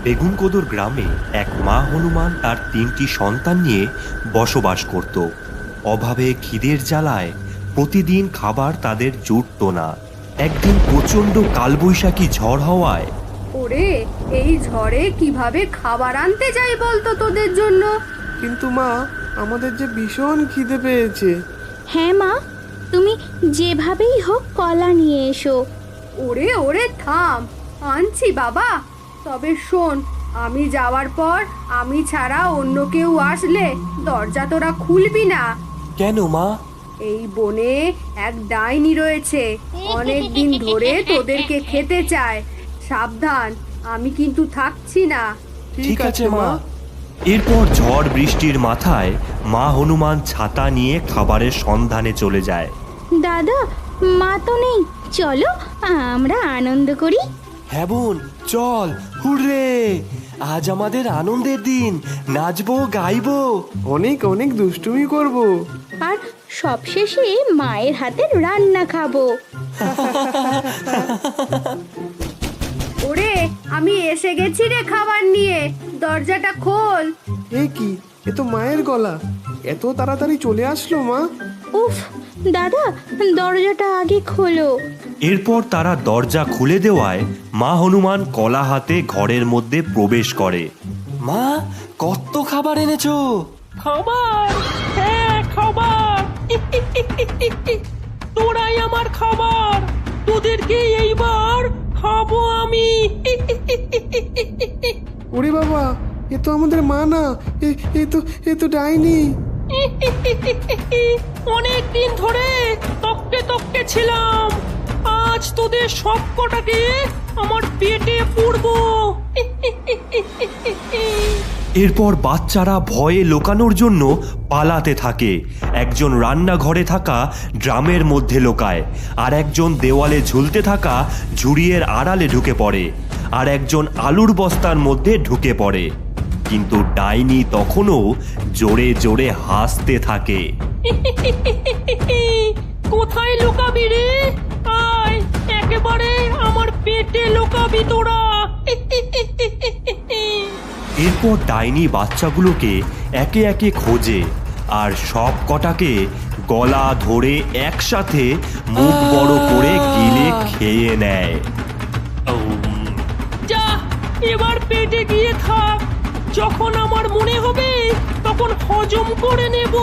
বেগুনকোদর গ্রামে এক মা হনুমান তার ৩টি সন্তান নিয়ে বসবাস করত। অভাবে খিদের জ্বালায় প্রতিদিন খাবার তাদের জুটত না। একদিন প্রচণ্ড কালবৈশাখী ঝড় হওয়ায় ওরে, এই ঝড়ে কিভাবে খাবার আনতে যাই বলতো তোদের জন্য? কিন্তু মা, আমাদের যে ভীষণ খিদে পেয়েছে। হ্যাঁ মা, তুমি যেভাবেই হোক কলা নিয়ে এসো। ওরে ওরে থাম, আনছি বাবা। তবে শোন, আমি যাওয়ার পর আমি ছাড়া অন্য কেউ আসলে দরজা তোরা খুলবি না। কেন মা? এই বনে এক ডাইনি রয়েছে, অনেক দিন ধরে তোদেরকে খেতে চায়। সাবধান, আমি কিন্তু থাকছি না। ঠিক আছে মা। এরপর ঝড় বৃষ্টির মাথায় মা হনুমান ছাতা নিয়ে খাবারের সন্ধানে চলে যায়। দাদা, মা তো নেই, চলো আমরা আনন্দ করি। হ্যাঁ বোন, চল, হুররে! আজ আমাদের আনন্দের দিন, নাচবো গাইবো। অনেক অনেক দুষ্টুমি করব। আর সবশেষে মায়ের হাতের রান্না খাবো। ওরে, আমি এসে গেছি রে খাবার নিয়ে, দরজাটা খোল। এ কি, এ তো মায়ের গলা! এত তাড়াতাড়ি চলে আসলো মা? উফ, দাদা দরজাটা আগে খোলো। এরপর তারা দরজা খুলে দেওয়ায় মা হনুমান কলা হাতে ঘরের মধ্যে প্রবেশ করে। মা, কত খাবার এনেছো? খাবার? হ্যাঁ, খাবার। তোরাই আমার খাবার, তোদেরকে এইবার খাবো আমি। ওরে বাবা, এ তো আমাদের মা না, এ তো ডাইনি। অনেক দিন ধরে তককে তককে ছিলাম, আজ তোদের সব কটাকে আমার পেটে পুরবো। এরপর বাচ্চারা ভয়ে লুকানোর জন্য পালাতে থাকে। একজন রান্নাঘরে থাকা ড্রামের মধ্যে লুকায়, আর একজন দেওয়ালে ঝুলতে থাকা ঝুড়িয়ের আড়ালে ঢুকে পড়ে, আর একজন আলুর বস্তার মধ্যে ঢুকে পড়ে। কিন্তু ডাইনি তখনও জোরে জোরে হাসতে থাকে। কোথায় লুকাবি রে? আয়, একেবারে আমার পেটে লুকাবি তোরা। এরপর ডাইনি বাচ্চাগুলোকে একে একে খোঁজে, আর সব কটাকে গলা ধরে একসাথে মুখ বড় করে গিলে খেয়ে নেয়। যা, এবার পেটে গিয়ে থাক, যখন আমার মনে হবে তখন হজম করে নেব।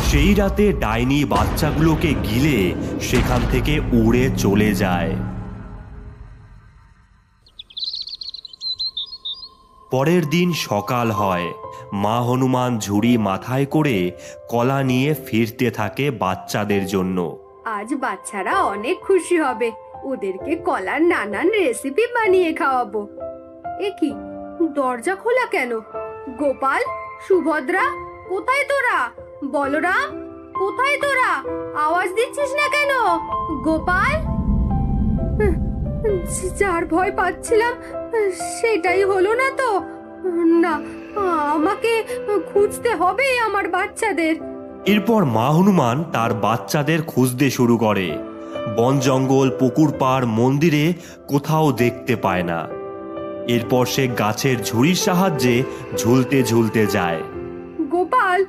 সেই রাতে ডাইনি বাচ্চাগুলোকে গিলে সেখান থেকে উড়ে চলে যায়। পরের দিন সকাল হয়। মা হনুমান ঝুড়ি মাথায় করে কলা নিয়ে ফিরতে থাকে বাচ্চাদের জন্য। আজ বাচ্চারা অনেক খুশি হবে, ওদেরকে কলার নানান রেসিপি বানিয়ে খাওয়াবো। এ কি, দরজা খোলা কেন? গোপাল, সুভদ্রা, কোথায় তোরা? বলরাম, কোথায় তোরা? আওয়াজ দিচ্ছিস না কেন? গোপাল! যার ভয় পাচ্ছিলাম সেটাই হলো না তো? না, আমাকে খুঁজতে হবে আমার বাচ্চাদের। এরপর মা হনুমান তার বাচ্চাদের খুঁজতে শুরু করে। বন জঙ্গল, পুকুর পাড়, মন্দিরে কোথাও দেখতে পায় না। এরপর সে গাছের ঝুড়ির সাহায্যে ঝুলতে ঝুলতে যায়। গোপাল,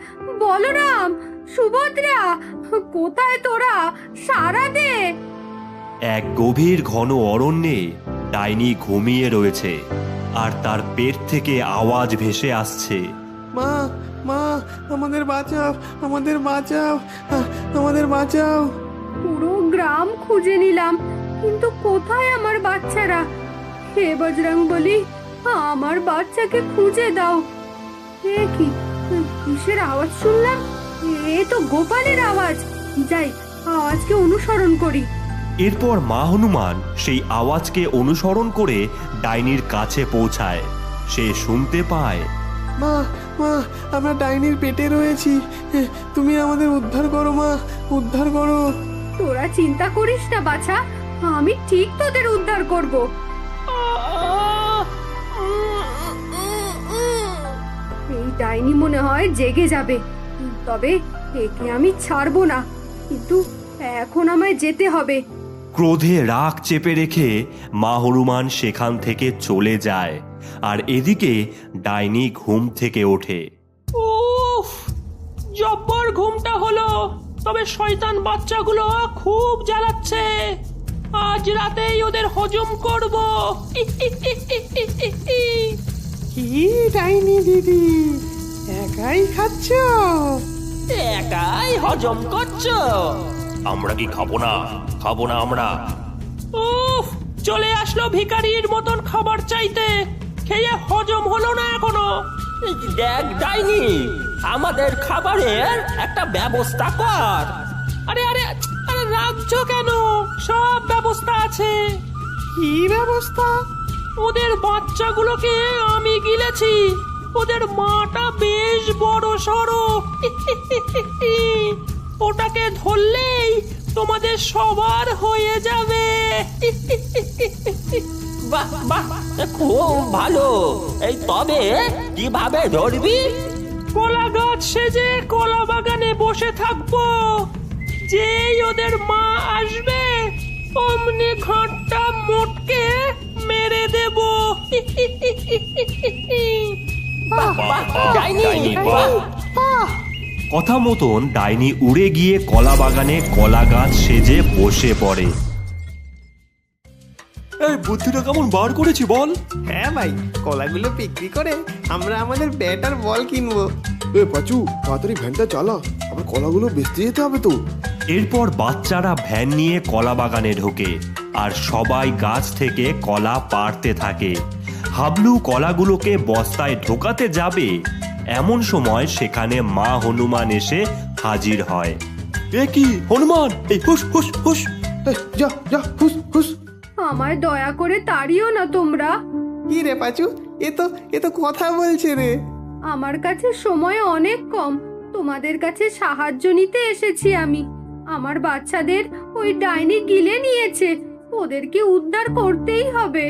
বলরাম, সুভদ্রা, কোথায় তোরা? সারা দে। এক গভীর ঘন অরণ্যে ডাইনি ঘুমিয়ে রয়েছে, আর তার পেট থেকে আওয়াজ ভেসে আসছে। মা, মা, আমাদের বাঁচাও, আমাদের বাঁচাও, আমাদের বাঁচাও। পুরো গ্রাম খুঁজে নিলাম, কিন্তু কোথায় আমার বাচ্চারা? হে বজরংবলী, আমার বাচ্চাকে খুঁজে দাও। এ কি, কিসের আওয়াজ শুনলাম? এ তো গোপালের আওয়াজ। যাই, আওয়াজকে অনুসরণ করি। এরপর মা হনুমান সেই আওয়াজকে অনুসরণ করে ডাইনির কাছে পৌঁছায়। সে শুনতে পায়, মা, মা, আমরা ডাইনির পেটে রয়েছি, তুমি আমাদের উদ্ধার করো মা, উদ্ধার করো। তোরা চিন্তা করিস না বাছা, আমি ঠিক তোদের উদ্ধার করব। এই ডাইনি মনে হয় জেগে যাবে, তবে একে আমি ছাড়বো না। কিন্তু এখন আমায় যেতে হবে। ক্রোধে রাগ চেপে রেখে মা হনুমান সেখান থেকে চলে যায়। আর এদিকে ডাইনি ঘুম থেকে ওঠে। উফ, জব্বর ঘুমটা হলো। তবে শয়তান বাচ্চাগুলো খুব জ্বালাচ্ছে। আজ রাতেই ওদের হজম করব। কি ডাইনি দিদি, একাই খাচ্ছ? একাই হজম করছো? আমরা কি খাবো না আমরা? উফ, চলে আসলো ভিখারির মতন খাবার চাইতে। খেয়ে হজম হলো না এখনো। দেখ ডাইনি, আমাদের খাবারের একটা ব্যবস্থা কর। আরে আরে আরে, রাখছো কেন? সব ব্যবস্থা আছে। কি ব্যবস্থা? ওদের বাচ্চাগুলোকে আমি গিলেছি। ওদের মাটা বেশ বড় সড়ো। ওটাকে ধরলেই তোমাদের সবার হয়ে যাবে। বাহ বাহ, খুব ভালো। এই তবে কিভাবে ধরবি? কলা গাছ সেজে কলা বাগানে বসে থাকবো। যেই ওদের মা আসবে অমনি ঘাটটা মোটকে মেরে দেব। বাহ বাহ, ডাইনি, বাহ। কথা মতন ডাইনি উড়ে গিয়ে কলা বাগানে কলা গাছ সেজে বসে পড়ে। এই বুদ্ধিটা কেমন বার করেছি বল? হ্যাঁ ভাই, কলাগুলো বিক্রি করে আমরা আমাদের ব্যাট আর বল কিনবো। এ পাচু, তাড়াতাড়ি ভ্যানটা চালা, আমার কলাগুলো বেচতে যেতে হবে তো। এরপর বাচ্চারা ভ্যান নিয়ে কলা বাগানে ঢোকে আর সবাই গাছ থেকে কলা পাড়তে থাকে। হাবলু কলাগুলোকে বস্তায় ঢোকাতে যাবে, এমন সময় সেখানে মা হনুমান এসে হাজির হয়। এ কি হনুমান, এই হুস হুস হুস। এ, যা যা, হুস হুস। আমায় দয়া করে তাড়িও না তোমরা। কি রে পাচু, এ তো কথা বলছে রে। আমার কাছে সময় অনেক কম, তোমাদের কাছে সাহায্য নিতে এসেছি আমি। আমার বাচ্চাদের ওই ডাইনি গিলে নিয়েছে, ওদেরকে উদ্ধার করতেই হবে।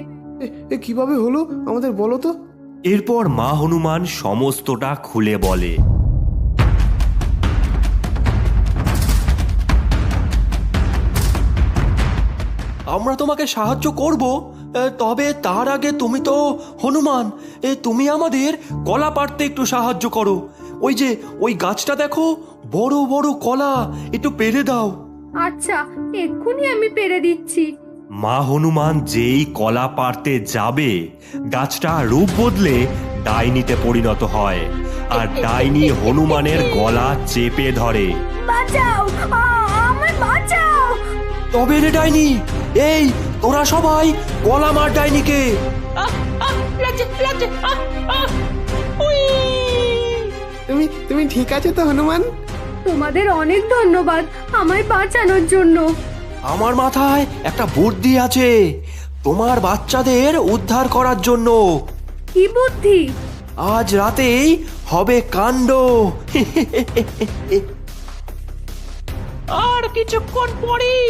এ কিভাবে হলো আমাদের বলো তো? এরপর মা হনুমান সমস্তটা খুলে বলে। আমরা তোমাকে সাহায্য করব, তবে তার আগে তুমি তো হনুমান, তুমি আমাদের কলা পাড়তে একটু সাহায্য করো। ওই যে ওই গাছটা দেখো, বড় বড় কলা, একটু পেরে দাও। আচ্ছা, এক্ষুনি আমি পেরে দিচ্ছি। মা হনুমান যেই কলা পাড়তে যাবে, গাছটা রূপ বদলে ডাইনিতে পরিণত হয় আর ডাইনি হনুমানের গলা চেপে ধরে। বাঁচাও, আমায় বাঁচাও। তবে রে ডাইনি, এই তোরা সবাই কলা মার ডাইনিকে। তুমি ঠিক আছে তো হনুমান? তোমাদের অনেক ধন্যবাদ আমায় বাঁচানোর জন্য। আমার মাথায় একটা বুদ্ধি আছে, তোমার বাচ্চাদের উদ্ধার করার জন্য। কি বুদ্ধি? আজ রাতেই হবে কাণ্ড। আর কিছুক্ষণ পরেই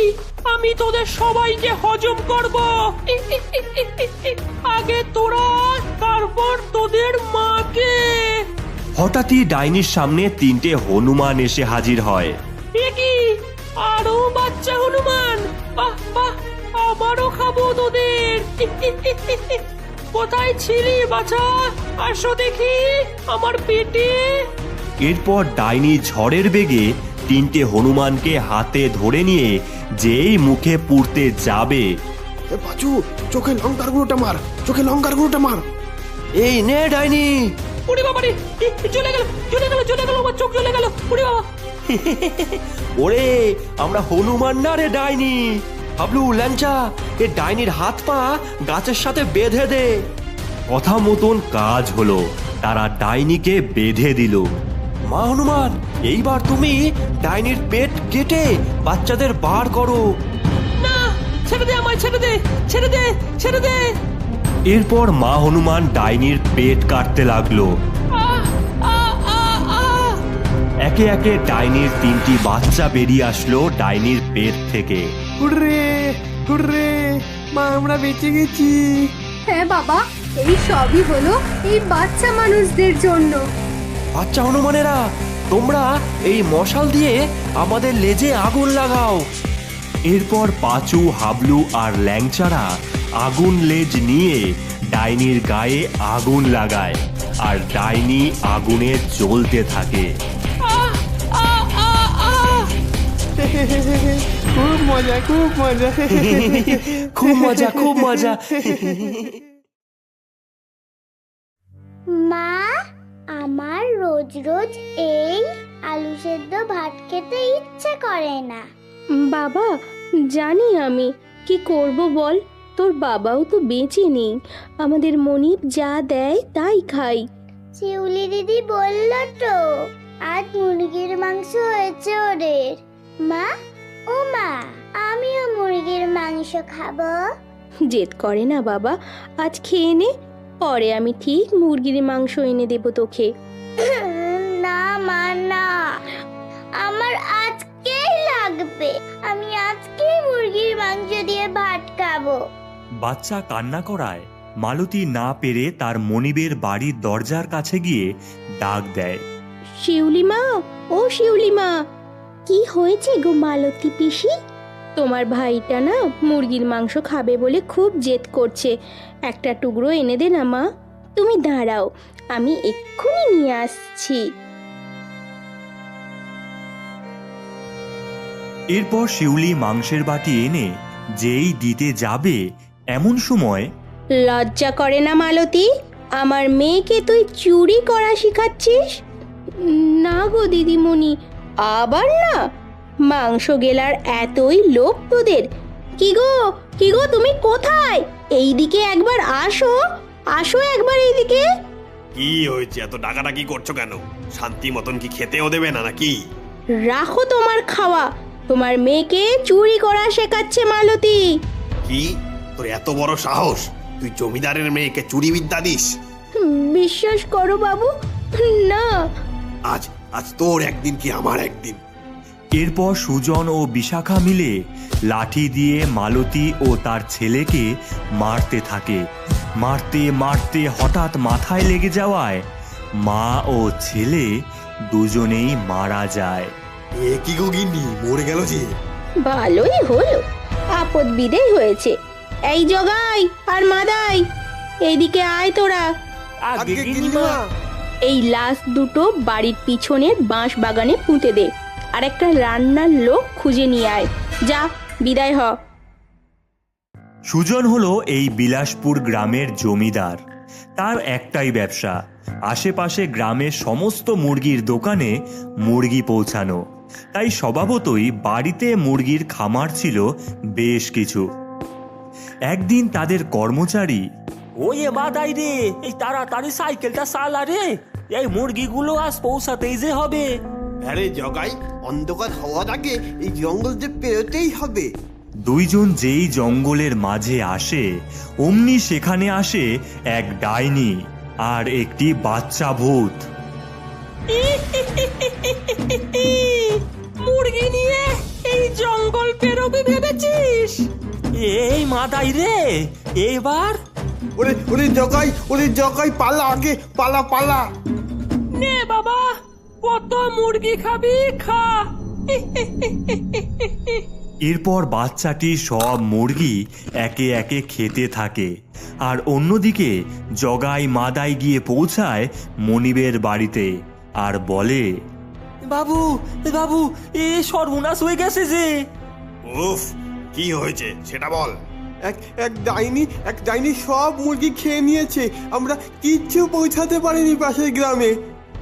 আমি তোদের সবাইকে হজম করব। আগে তোরা, তারপর তোদের মাকে। হঠাৎই ডাইনির সামনে তিনটে হনুমান এসে হাজির হয়। এ কি, আরো বাচ্চা হনুমান? বাহ বাহ, আবারও খাবো তোদের। কোথায় ছিলি বাছা? আসো দেখি আমার পেটে। এরপর ডাইনি ঝড়ের বেগে তিনটে হনুমানকে হাতে ধরে নিয়ে যেই মুখে পুড়তে যাবে, এ পাচু, চোখে লঙ্কার গুঁড়োটা মার, চোখে লঙ্কার গুঁড়োটা মার। এই নে ডাইনি। উড়ি বাবারে, চলে গেল আমার চোখ জ্বলে গেল। উড়ি বাবা। ওরে, আমরা হনুমান না রে ডাইনি। হাবলু, ল্যাংচা, এ ডাইনির হাত পা গাছের সাথে বেঁধে দে। কথা মতন কাজ হলো, তারা ডাইনিকে বেঁধে দিল। মা হনুমান, এইবার তুমি ডাইনির পেট কেটে বাচ্চাদের বার করো। না, ছেড়ে দে আমায়, ছেড়ে দে, ছেড়ে দে, ছেড়ে দে। এরপর মা হনুমান ডাইনির পেট কাটতে লাগলো। আহ, আহ, আহ, আহ। একে একে ডাইনির তিনটি বাচ্চা বেরিয়ে আসলো ডাইনির পেট থেকে। হুররে হুররে, মা আমরা বেঁচে গেছি। হ্যাঁ বাবা, এই সবই হলো এই বাচ্চা মানুষদের জন্য। বাচ্চা হনুমানেরা, তোমরা এই মশাল দিয়ে আমাদের লেজে আগুন লাগাও। এরপর পাঁচু, হাবলু আর ল্যাংচারা আগুন লেজ নিয়ে ডাইনির গায়ে আগুন লাগায় আর ডাইনি আগুনে জ্বলতে থাকে। খুব মজা, খুব মজা। খুব মজা, খুব মজা। মা, আমার রোজ রোজ এই আলু সেদ্ধ ভাত খেতে ইচ্ছে করে না। বাবা, জানি আমি কি করব বল। তোর বাবাও তো বেঁচে নেই, আমাদের মনিব যা দেয় তাই খাই। শিউলি দিদি বলল তো আজ মুরগির মাংস হয়েছে ওদের। মা, ও মা, আমিও মুরগির মাংস খাবো। জেদ করে না বাবা, আজ খেয়ে নে, পরে আমি ঠিক মুরগির মাংস এনে দেবো তোকে। না মা, না, আমার আজকেই লাগবে। আমি আজকেই মুরগির মাংস দিয়ে ভাত খাবো। বাচ্চা কান্না করায় মালতী না পেরে তার মনিবের বাড়ির দরজার কাছে গিয়ে ডাক দেয়। শিউলি মা, ও শিউলি মা। কি হয়েছে গো মালতী পিসি? তোমার ভাইটা না মুরগির মাংস খাবে বলে খুব জেদ করছে, একটা টুকরো এনে দে না মা। তুমি দাঁড়াও, আমি এক্ষুনি নিয়ে আসছি। এরপর শিউলি মাংসের বাটি এনে যেই দিতে যাবে এমন সময় লজ্জা করে না মালতী? আমার মেয়েকে তুই চুরি করা শিখাচ্ছিস? না গো দিদিমণি, আবার না? মাংস গেলার এতই লোভ তোদের? কি গো, কি গো, তুমি কোথায়? এইদিকে একবার আসো, আসো একবার এইদিকে। কি হয়েছে, এত ডাকাডাকি করছো কেন? শান্তি মতন কি খেতেও দেবে না নাকি? রাখো তোমার খাওয়া, তোমার মেয়েকে চুরি করা শেখাচ্ছে মালতী। কি, তোর এত বড় সাহস? তুই জমিদারের মেয়েকে চুরি বিদ্যা দিস? বিশ্বাস করো বাবু, না। আজ আজ তোর একদিন কি আমার একদিন। এরপর সুজন ও বিশাখা মিলে লাঠি দিয়ে মালতী ও তার ছেলেকে মারতে থাকে। মারতে মারতে হঠাৎ মাথায় লেগে যাওয়ায় মা ও ছেলে দুজনেই মারা যায়। এ কি গো গিন্নি, মরে গেল যে? ভালোই হলো, আপদ বিদেয় হয়েছে। এই জগাই আর মাদাই, এইদিকে আয় তোরা। আগে গিন্নিমা। এই লাশ দুটো বাড়ির পিছনের বাঁশ বাগানে পুঁতে দে, আর একটা রান্নার লোক খুঁজে নিয়ে আয়। যা, বিদায় হ। সুজন হলো এই বিলাসপুর গ্রামের জমিদার। তার একটাই ব্যবসা, আশেপাশে গ্রামের সমস্ত মুরগির দোকানে মুরগি পৌঁছানো। তাই স্বভাবতই বাড়িতে মুরগির খামার ছিল বেশ কিছু। একদিন তাদের কর্মচারী, ওই মাদাই রে, এই তাড়াতাড়ি সাইকেলটা চালা রে, এই মুরগিগুলো আজ পৌঁছাতেই যে হবে। আরে জগাই, অন্ধকার হওয়ার আগে এই জঙ্গল যে পেরোতেই হবে। দুইজন যেই জঙ্গলের মাঝে আসে অমনি সেখানে আসে এক ডাইনি আর একটি বাচ্চা ভূত। মুরগি নিয়ে এই জঙ্গল পেরোবি ভেবেছিস? এই মাদাই রে, এবার ওরে ওরে জগাই, ওরে জগাই, পালা আগে, পালা পালা। নে বাবা, কত মুরগি খাবি খা। এরপর বাচ্চাটি সব মুরগি একে একে খেতে থাকে, আর অন্যদিকে জগাই মাদাই গিয়ে পৌঁছায় মনিবের বাড়িতে আর বলে, বাবু, বাবু, এ সর্বনাশ হয়ে গেছে যে। উফ, কি হয়েছে সেটা বল। এক ডাইনি সব মুরগি খেয়ে নিয়েছে। আমরা কিচ্ছু পৌঁছাতে পারিনি পাশের গ্রামে।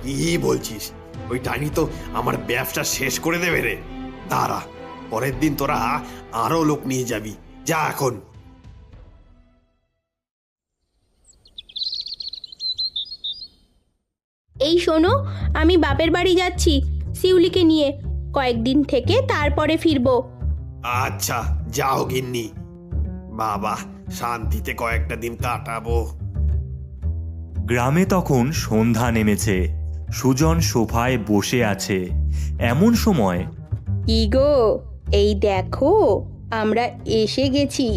কি বলছিস? ওই ডাইনি তো আমার ব্যবসা শেষ করে দেবে রে। দাঁড়া, পরের দিন তোরা আরো লোক নিয়ে যাবি। যা এখন। এই শোনো, আমি বাপের বাড়ি যাচ্ছি শিউলিকে নিয়ে, কয়েকদিন থেকে তারপরে ফিরবো। আচ্ছা, যাও গিন্নি। বাবা, শান্তিতে কয়েকটা দিন কাটাবো। গ্রামে তখন সন্ধ্যা নেমেছে। সুজন সোফায় বসে আছে। এমন সময়, কি গো, এই দেখো আমরা এসে গেছি।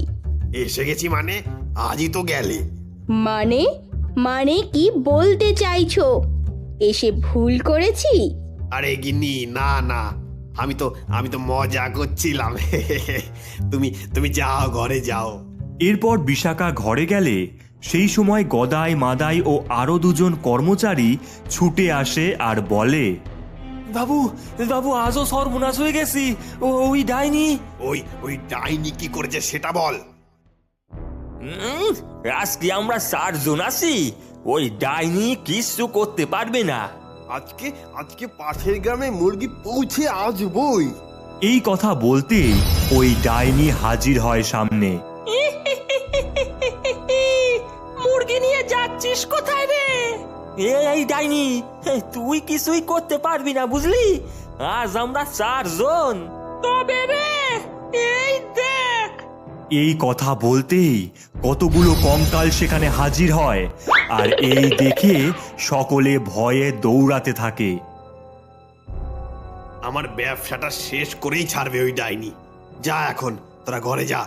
এসে গেছি মানে? আজই তো গেলে। মানে মানে কি বলতে চাইছো? এসে ভুল করেছি? আরে গিন্নি, না না, আমি তো মজা করছিলাম। তুমি যাও, ঘরে যাও। এরপর বিশাখা ঘরে গেলে সেই সময় গদাই মাদাই ও আরো দুজন কর্মচারী ছুটে আসে আর বলে, বাবু বাবু আজও সর্বনাশ হয়ে গেছি। ওই ডাইনি। ওই ডাইনি কি করেছে সেটা বল। আজকে আমরা 4 জন আছি, ওই ডাইনি কিচ্ছু করতে পারবে না। আজকে পাশের গ্রামে মুরগি পৌঁছে আসবই। এই কথা বলতেই ওই ডাইনি হাজির হয় সামনে। মুরগি নিয়ে যাচ্ছিস কোথায় রে? এই ডাইনি, তুই কিছুই করতে পারবি না বুঝলি। আজ আমরা 4 জন। তবে রে, এই দেখ। এই কথা বলতেই কতগুলো কঙ্কাল সেখানে হাজির হয়, আর এই দেখে সকলে ভয়ে দৌড়াতে থাকে। আমার ব্যবসাটা শেষ করেই ছাড়বে ওই ডাইনি। যা এখন, তোরা ঘরে যা।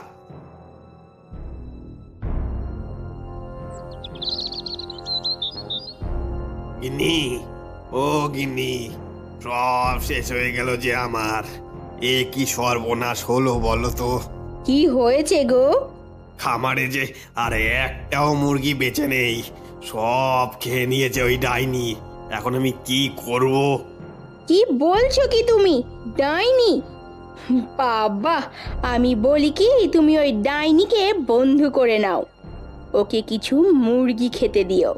গিন্নি, ও গিন্নি, সব শেষ হয়ে গেল যে আমার। এ কি সর্বনাশ হলো বলো তো। কি হয়েছে গো? খামারে যে আর একটাও মুরগি বেঁচে নেই, সব খেয়ে নিয়েছে ওই ডাইনি। এখন আমি কি করব? কি বলছো কি তুমি? ডাইনি? বাবা, আমি বলি কি তুমি ওই ডাইনিকে বন্ধু করে নাও। ওকে কিছু মুরগি খেতে দিও,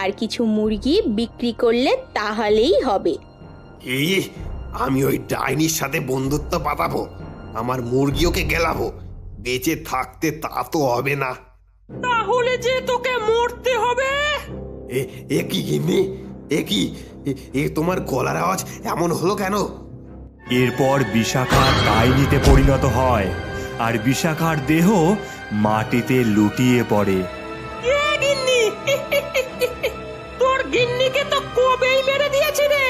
আর কিছু মুরগি বিক্রি করলে তাহলেই হবে। এই, আমি ওই ডাইনির সাথে বন্ধুত্ব পাতাবো? আমার মুরগিওকে গেলাবো? বেঁচে থাকতে তা তো হবে না। তাহলে যে তোকে মরতে হবে। এ কি গিন্নি, এ কি, এ তোমার গলার আওয়াজ এমন হলো কেন? এরপর বিশাখা ডাইনিতে পরিণত হয়, আর বিশাখার দেহ মাটিতে লুটিয়ে পড়ে। এ গিন্নি, তোর গিন্নিকে তো কবেই মেরে দিয়েছে রে।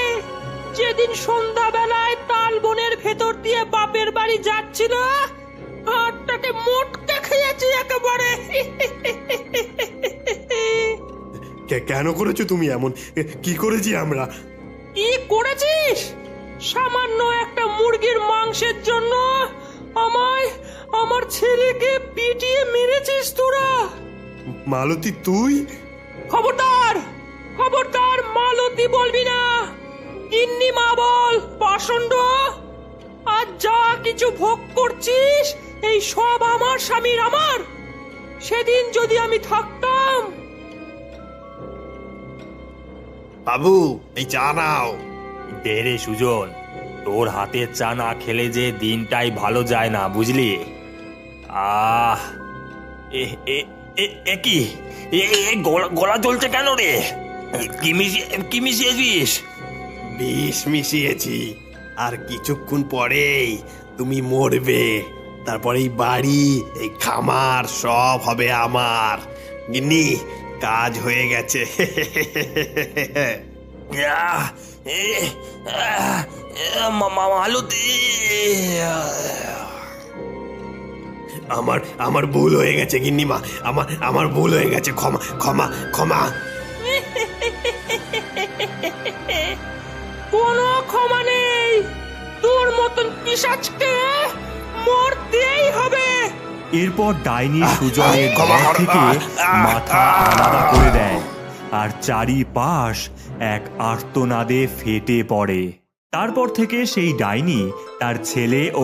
যেদিন সন্ধ্যাবেলায় তাল বনের ভেতর দিয়ে বাপের বাড়ি যাচ্ছিল, হাতটাকে মোটকে খেয়েছি একেবারে। কেন করেছো তুমি এমন? কি করেছি আমরা? কি করেছিস? সামান্য একটা মুরগির মাংসের জন্য আমার ছেলেকে পিটিয়ে মেরেছিস তোরা। মালতী, তুই? খবরদার, খবরদার, মালতী বলবি না। গিন্নি মা বল, পাষণ্ড। আজ যা কিছু ভোগ করছিস, এই সব আমার স্বামীর, আমার। সেদিন যদি আমি থাকতাম। বাবু, এই চা নাও। দে রে সুজন, তোর হাতের চা না খেলে যে দিনটাই ভালো যায় না বুঝলি। আহ, এ এ এ এ কি, গলা জ্বলছে কেন রে? কি মিশিয়েছিস? বিষ মিশিয়েছি, আর কিছুক্ষণ পরেই তুমি মরবে। তারপর এই বাড়ি, এই খামার সব হবে আমার। গিন্নি, কাজ হয়ে গেছে। মালতী, আমার ভুল হয়ে গেছে গিন্নিমা, আমার ভুল হয়ে গেছে। ক্ষমা ক্ষমা ক্ষমা। কোনো ক্ষমা নেই। তোর মতন পিশাচকে মরতেই হবে। এরপর ডাইনি সুজনের গলা থেকে মাথা আলাদা করে দেয়, আর চারিপাশ এক আর্তনাদে ফেটে পড়ে। তারপর থেকে সেই ডাইনি তার ছেলে ও